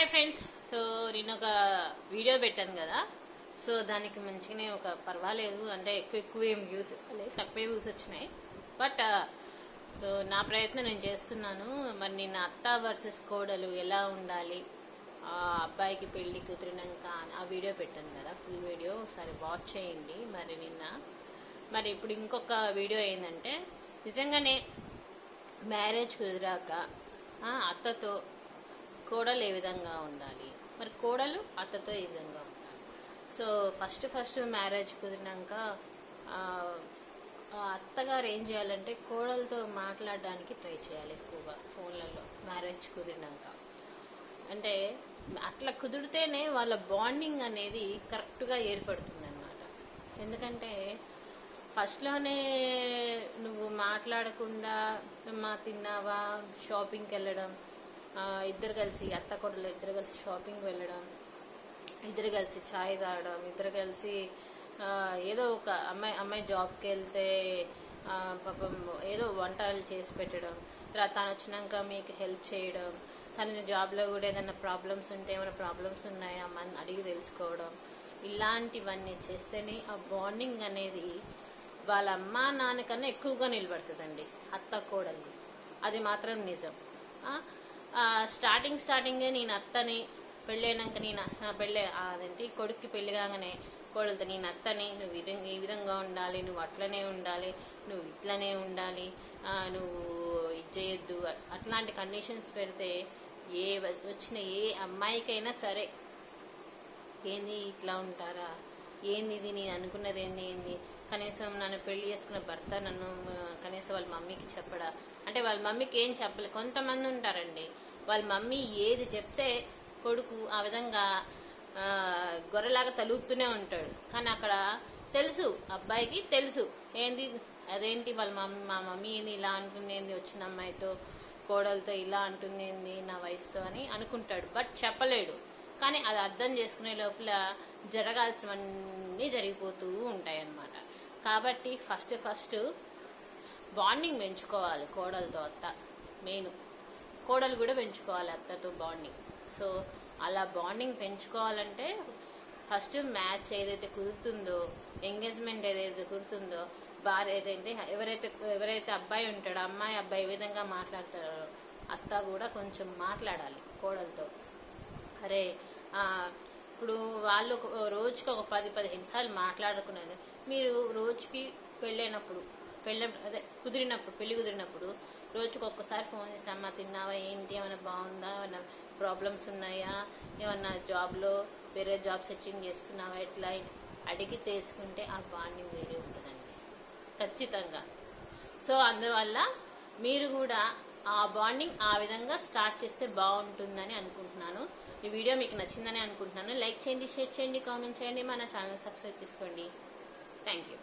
Hi friends. So నేను ఒక video పెట్టాను కదా. సో దానికి మంచిగానే ఒక పర్వాలేదు, అంటే ఎక్కువ ఏం వ్యూస్ లేదు, తక్కువ వ్యూస్ వచ్చినాయి. బట్ సో నా ప్రయత్నం నేను చేస్తున్నాను. మరి నిన్న అత్త వర్సెస్ కోడలు ఎలా ఉండాలి, ఆ అబ్బాయికి పెళ్లి కుదిరినాక ఆ వీడియో పెట్టాను కదా, ఫుల్ వీడియో ఒకసారి వాచ్ చేయండి. మరి ఇప్పుడు ఇంకొక వీడియో ఏంటంటే, నిజంగానే మ్యారేజ్ కుదిరాక అత్తతో కోడలు ఏ విధంగా ఉండాలి, మరి కోడలు అత్తతో ఏ విధంగా ఉండాలి. సో ఫస్ట్ మ్యారేజ్ కుదిరినాక అత్తగారు ఏం చేయాలంటే కోడలతో మాట్లాడడానికి ట్రై చేయాలి ఎక్కువగా ఫోన్లలో. మ్యారేజ్ కుదిరినాక అంటే అట్లా కుదిరితేనే వాళ్ళ బాండింగ్ అనేది కరెక్ట్గా ఏర్పడుతుంది అన్నమాట. ఎందుకంటే ఫస్ట్లోనే నువ్వు మాట్లాడకుండా తిన్నావా, షాపింగ్కి వెళ్ళడం, ఇద్దరు కలిసి అత్త కోడలు ఇద్దరు కలిసి షాపింగ్ వెళ్ళడం, ఇద్దరు కలిసి ఛాయ్ తాగడం, ఇద్దరు కలిసి ఏదో ఒక అమ్మాయి జాబ్కి వెళ్తే పాపం ఏదో వంటలు చేసి పెట్టడం, తర్వాత తను వచ్చినాక మీకు హెల్ప్ చేయడం, తన జాబ్లో కూడా ఏదైనా ప్రాబ్లమ్స్ ఉంటే ఏమైనా ప్రాబ్లమ్స్ ఉన్నాయా అని అడిగి తెలుసుకోవడం, ఇలాంటివన్నీ చేస్తేనే ఆ బాండింగ్ అనేది వాళ్ళ అమ్మ నాన్న కన్నా ఎక్కువగా నిలబడుతుందండి అత్త కోడలిది. అది మాత్రం నిజం. స్టార్టింగే నేను అత్తని, పెళ్ళైనాక అదేంటి కొడుక్కి పెళ్లి కాగానే కోడలతో నేను అత్తని, నువ్వు ఈ విధంగా ఉండాలి, నువ్వు అట్లనే ఉండాలి, నువ్వు ఇట్లనే ఉండాలి, నువ్వు ఇది చేయొద్దు, అట్లాంటి కండిషన్స్ పెడితే వచ్చిన ఏ అమ్మాయికైనా సరే ఏంది ఇట్లా ఉంటారా, ఏంది ఇది, నేను అనుకున్నది ఏంది, కనీసం నన్ను పెళ్లి చేసుకున్న భర్త నన్ను కనీసం వాళ్ళ మమ్మీకి చెప్పడా, అంటే వాళ్ళ మమ్మీకి ఏం చెప్పలే. కొంతమంది ఉంటారండి, వాళ్ళ మమ్మీ ఏది చెప్తే కొడుకు ఆ విధంగా గొర్రెలాగా తలుపుతూనే ఉంటాడు. కానీ అక్కడ తెలుసు, అబ్బాయికి తెలుసు ఏంది అదేంటి వాళ్ళ మా మమ్మీ ఏంది ఇలా అంటుంది, ఏంది వచ్చిన అమ్మాయితో కోడలతో ఇలా అంటుంది ఏంది నా వైఫ్తో అని అనుకుంటాడు. బట్ చెప్పలేడు. కానీ అది అర్థం చేసుకునే లోపల జరగాల్సినవన్నీ జరిగిపోతూ ఉంటాయి అన్నమాట. కాబట్టి ఫస్ట్ బాండింగ్ పెంచుకోవాలి కోడలతో. అత్త మెయిన్, కోడలు కూడా పెంచుకోవాలి అత్తతో బాండింగ్. సో అలా బాండింగ్ పెంచుకోవాలంటే ఫస్ట్ మ్యాచ్ ఏదైతే కుదురుతుందో, ఎంగేజ్మెంట్ ఏదైతే కుదురుతుందో, భార్య ఏదైతే ఎవరైతే అబ్బాయి ఉంటాడో అబ్బాయి ఏ విధంగా మాట్లాడతారో అత్త కూడా కొంచెం మాట్లాడాలి కోడలతో. అరే ఇప్పుడు వాళ్ళు రోజుకి ఒక 10-15 సార్లు మాట్లాడుకున్నారు. మీరు రోజుకి పెళ్ళి కుదిరినప్పుడు రోజుకి ఒక్కసారి ఫోన్ చేసి అమ్మ తిన్నావా, ఏంటి, ఏమైనా బాగుందా, ఏమైనా ప్రాబ్లమ్స్ ఉన్నాయా, ఏమన్నా జాబ్లో వేరే జాబ్ సెర్చింగ్ చేస్తున్నావా, ఎట్లా అడిగి తెలుసుకుంటే ఆ బాండింగ్ వేరే ఉంటుందండి ఖచ్చితంగా. సో అందువల్ల మీరు కూడా ఆ బాండింగ్ ఆ విధంగా స్టార్ట్ చేస్తే బాగుంటుందని అనుకుంటున్నాను. ఈ వీడియో మీకు నచ్చిందని అనుకుంటున్నాను. లైక్ చేయండి, షేర్ చేయండి, కామెంట్ చేయండి, మన ఛానల్ సబ్స్క్రైబ్ చేసుకోండి. Thank you.